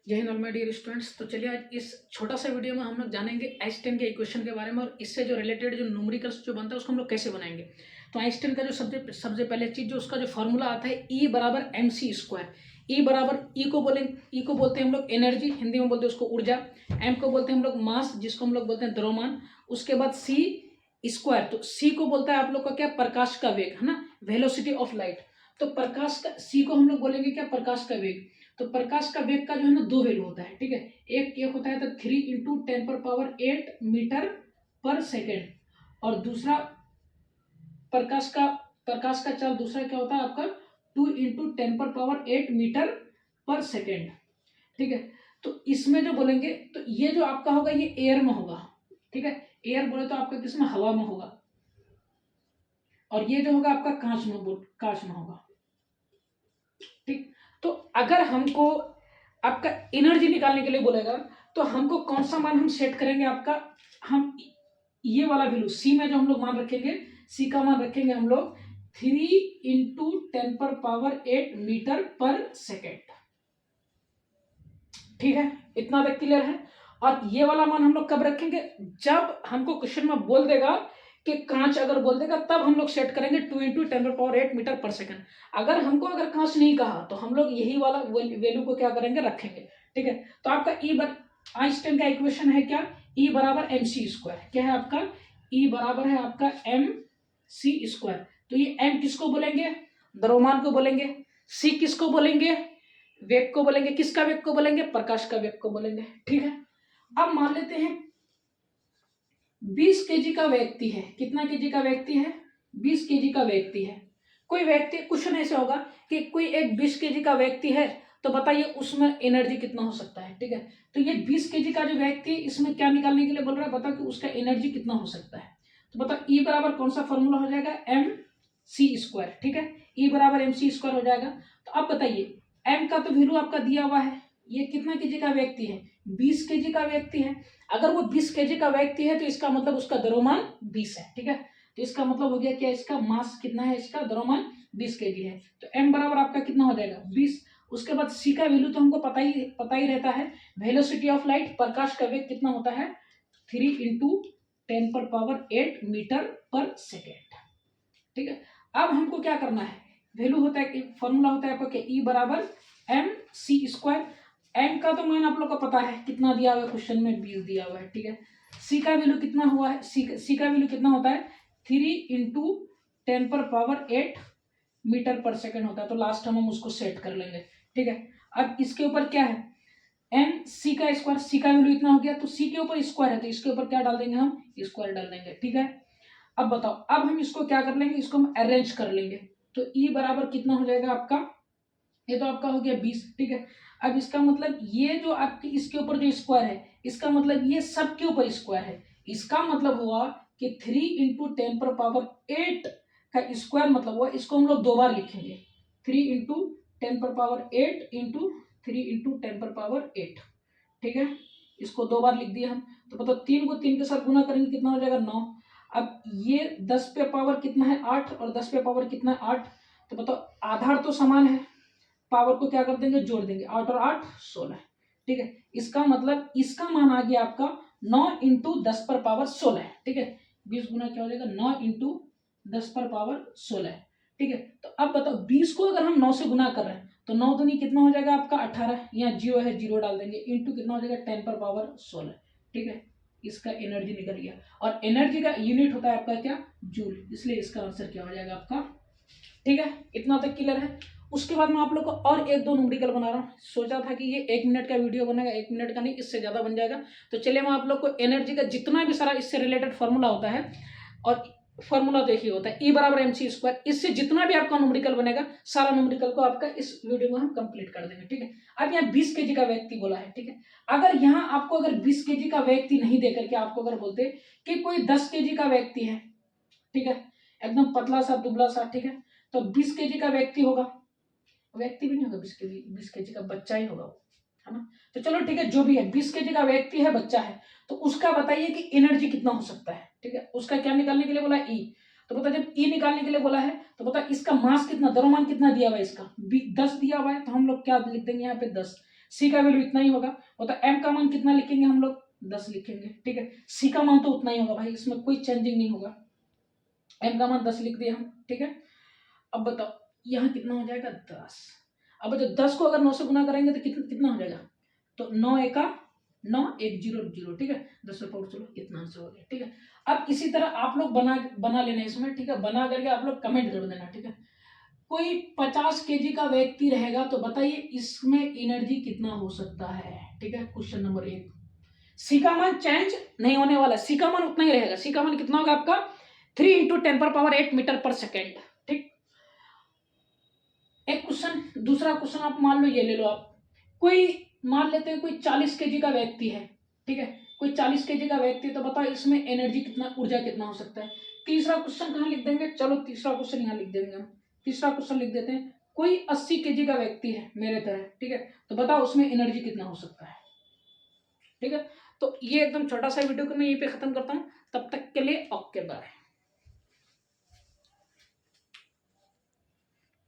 जय हिंद all my dear students. तो चलिए आज इस छोटा सा वीडियो में हम लोग जानेंगे आइंस्टाइन के इक्वेशन के बारे में और इससे जो रिलेटेड जो न्यूमेरिकल्स जो बनता है उसको हम लोग कैसे बनाएंगे। तो आइंस्टाइन का जो सबसे पहले चीज जो उसका जो फॉर्मूला आता है E बराबर mc²। E बराबर E को बोलते हैं हम लोग एनर्जी, हिंदी में बोलते हैं उसको ऊर्जा। M को बोलते हैं हम लोग मास, जिसको हम लोग बोलते हैं द्रव्यमान। उसके बाद C², तो C को बोलता है आप लोग का क्या, प्रकाश का वेग, है ना, वेलोसिटी ऑफ लाइट। तो प्रकाश का C को हम लोग बोलेंगे क्या, प्रकाश का वेग। तो प्रकाश का वेग का जो है ना दो वैल्यू होता है, ठीक है। एक होता है तो 3 × 10⁸ मीटर पर सेकेंड, और दूसरा प्रकाश का चाल दूसरा क्या होता है आपका 2 × 10⁸ मीटर पर सेकेंड, ठीक है। तो इसमें जो बोलेंगे तो ये जो आपका होगा ये एयर में होगा, ठीक है। एयर बोले तो आपका किसमें, हवा में होगा। और ये जो होगा आपका कांच में होगा, ठीक। तो अगर हमको आपका एनर्जी निकालने के लिए बोलेगा तो हमको कौन सा मान हम सेट करेंगे आपका, हम ये वाला वैल्यू सी में जो हम लोग मान रखेंगे, सी का मान रखेंगे हम लोग 3 × 10⁸ मीटर पर सेकेंड, ठीक है। इतना तक क्लियर है। और ये वाला मान हम लोग कब रखेंगे, जब हमको क्वेश्चन में बोल देगा कि कांच अगर बोल देगा तब हम लोग सेट करेंगे 2 × 10⁸ मीटर पर सेकंड। अगर कांच नहीं कहा तो हम लोग यही वाला वैल्यू को क्या करेंगे, रखेंगे, ठीक है। तो आपका आइंस्टाइन का इक्वेशन है क्या, E बराबर mc²। क्या है आपका, E बराबर है आपका mc²। तो ये m किसको बोलेंगे, द्रव्यमान को बोलेंगे। C किसको बोलेंगे, वेग को बोलेंगे। किसका वेग को बोलेंगे, प्रकाश का वेग को बोलेंगे, ठीक है। अब मान लेते हैं 20 केजी का व्यक्ति है। कितना केजी का व्यक्ति है, 20 केजी का व्यक्ति है। कोई व्यक्ति, क्वेश्चन ऐसे होगा कि कोई एक 20 केजी का व्यक्ति है, तो बताइए उसमें एनर्जी कितना हो सकता है, ठीक है। तो ये 20 केजी का जो व्यक्ति इसमें क्या निकालने के लिए बोल रहा है, बताओ कि उसका एनर्जी कितना हो सकता है। तो बताओ E बराबर कौन सा फॉर्मूला हो जाएगा, mc², ठीक है। E बराबर mc² हो जाएगा। तो अब बताइए m का तो वैल्यू आपका दिया हुआ है, ये कितना केजी का व्यक्ति है, 20 केजी का व्यक्ति है। अगर वो 20 केजी का व्यक्ति है तो इसका मतलब उसका द्रव्यमान 20 है, ठीक है। तो इसका मतलब हो गया क्या, इसका मास कितना है, इसका द्रव्यमान 20 केजी है। तो m बराबर आपका कितना हो जाएगा, 20। उसके बाद c का वैल्यू तो हमको पता ही रहता है, वेलोसिटी ऑफ लाइट, प्रकाश का वेग कितना होता है 3 × 10⁸ मीटर पर सेकेंड, ठीक है। अब हमको क्या करना है, वैल्यू होता है कि फॉर्मूला होता है आपका कि E बराबर mc²। m का तो मान आप लोग को पता है कितना दिया हुआ है, क्वेश्चन में 20 दिया हुआ है, ठीक है। c का वैल्यू कितना हुआ है, c का वैल्यू कितना होता है 3 × 10⁸ मीटर पर सेकेंड होता है। तो लास्ट टाइम हम उसको सेट कर लेंगे, ठीक है। अब इसके ऊपर क्या है, mc का स्क्वायर, c का वैल्यू इतना हो गया, तो c के ऊपर स्क्वायर है तो इसके ऊपर क्या डाल देंगे, हम स्क्वायर डाल देंगे, ठीक है। अब बताओ, अब हम इसको क्या कर लेंगे, इसको हम अरेंज कर लेंगे। तो E बराबर कितना हो जाएगा आपका, ये तो आपका हो गया 20, ठीक है। अब इसका मतलब ये जो आपकी इसके ऊपर जो स्क्वायर है, इसका मतलब ये सब के ऊपर स्क्वायर है। इसका मतलब हुआ कि 3 × 10⁸ का स्क्वायर मतलब हुआ, इसको हम लोग दो बार लिखेंगे, 3 × 10⁸ इंटू 3 × 10⁸, ठीक है। इसको दो बार लिख दिया हम। तो मतलब 3 को 3 के साथ गुना करेंगे कितना हो जाएगा 9। अब ये 10 पे पावर कितना है 8, और 10 पे पावर कितना है 8। तो बताओ आधार तो समान है, पावर को क्या कर देंगे, जोड़ देंगे, 8 और 8 16, ठीक है। इसका मतलब इसका मान आ गया आपका 9 × 10⁻16, ठीक है। 20 गुना क्या हो जाएगा 9 × 10⁻16, ठीक है। तो अब बताओ 20 को अगर हम 9 से गुना कर रहे हैं तो 9 दूनी कितना हो जाएगा आपका 18, यहाँ जीरो है जीरो डाल देंगे, इंटू कितना हो जाएगा 10⁻16, ठीक है। इसका एनर्जी निकल गया, और एनर्जी का यूनिट होता है आपका क्या, जूल, इसलिए इसका आंसर क्या हो जाएगा आपका, ठीक है। इतना तक क्लियर है। उसके बाद मैं आप लोग को और एक दो न्यूमेरिकल बना रहा हूँ। सोचा था कि ये 1 मिनट का वीडियो बनेगा, 1 मिनट का नहीं, इससे ज़्यादा बन जाएगा। तो चलिए मैं आप लोग को एनर्जी का जितना भी सारा इससे रिलेटेड फार्मूला होता है, और फार्मूला तो एक ही होता है E बराबर mc², इससे जितना भी आपका न्यूमेरिकल बनेगा सारा न्यूमेरिकल को आपका इस वीडियो में हम कंप्लीट कर देंगे, ठीक है। अब यहाँ 20 केजी का व्यक्ति बोला है, ठीक है। अगर यहाँ आपको अगर 20 केजी का व्यक्ति नहीं देकर के आपको अगर बोलते कि कोई 10 केजी का व्यक्ति है, ठीक है, एकदम पतला सा दुबला सा, ठीक है, तो 20 केजी का व्यक्ति होगा, व्यक्ति भी नहीं होगा 20 केजी का बच्चा ही होगा वो, है ना। तो चलो ठीक है, जो भी है 20 केजी का व्यक्ति है, बच्चा है, तो उसका बताइए कि एनर्जी कितना हो सकता है, ठीक है। उसका क्या निकालने के लिए बोला है, E। तो बता जब E निकालने के लिए बोला है तो बता इसका मास कितना, द्रव्यमान कितना दिया हुआ है, इसका 10 दिया हुआ है, तो हम लोग क्या लिख देंगे यहाँ पे 10। सी का वैल्यू इतना ही होगा। तो एम का मान कितना लिखेंगे हम लोग, 10 लिखेंगे, ठीक है। सी का मान तो उतना ही होगा भाई, इसमें कोई चेंजिंग नहीं होगा। एम का मान 10 लिख दिया हम, ठीक है। अब बताओ यहाँ कितना हो जाएगा, 10। अब जो 10 को अगर 9 से गुना करेंगे तो कितना कितना हो जाएगा, तो 9 एका 9, 1 0 0, ठीक है। 10 से पावर चलो इतना आंसर हो गया, ठीक है। अब इसी तरह आप लोग बना लेना इसमें, ठीक है। बना करके आप लोग कमेंट कर देना, ठीक है। कोई 50 केजी का व्यक्ति रहेगा तो बताइए इसमें एनर्जी कितना हो सकता है, ठीक है। क्वेश्चन नंबर 1, सी का मान चेंज नहीं होने वाला, सी का मान उतना ही रहेगा। सी का मान कितना होगा आपका, 3 × 10⁻8 मीटर पर सेकेंड, ठीक। एक क्वेश्चन, दूसरा क्वेश्चन आप मान लो, ये ले लो आप, कोई मान लेते हैं कोई 40 केजी का व्यक्ति है, ठीक है। कोई 40 केजी का व्यक्ति, तो बताओ इसमें एनर्जी कितना, ऊर्जा कितना हो सकता है। तीसरा क्वेश्चन कहाँ लिख देंगे, चलो तीसरा क्वेश्चन यहाँ लिख देंगे हम। तीसरा क्वेश्चन लिख देते हैं, कोई 80 केजी का व्यक्ति है मेरे तरह, ठीक है। तो बताओ उसमें एनर्जी कितना हो सकता है, ठीक है। तो ये एकदम छोटा सा वीडियो को मैं यहीं पे खत्म करता हूँ। तब तक के लिए ओके बाय।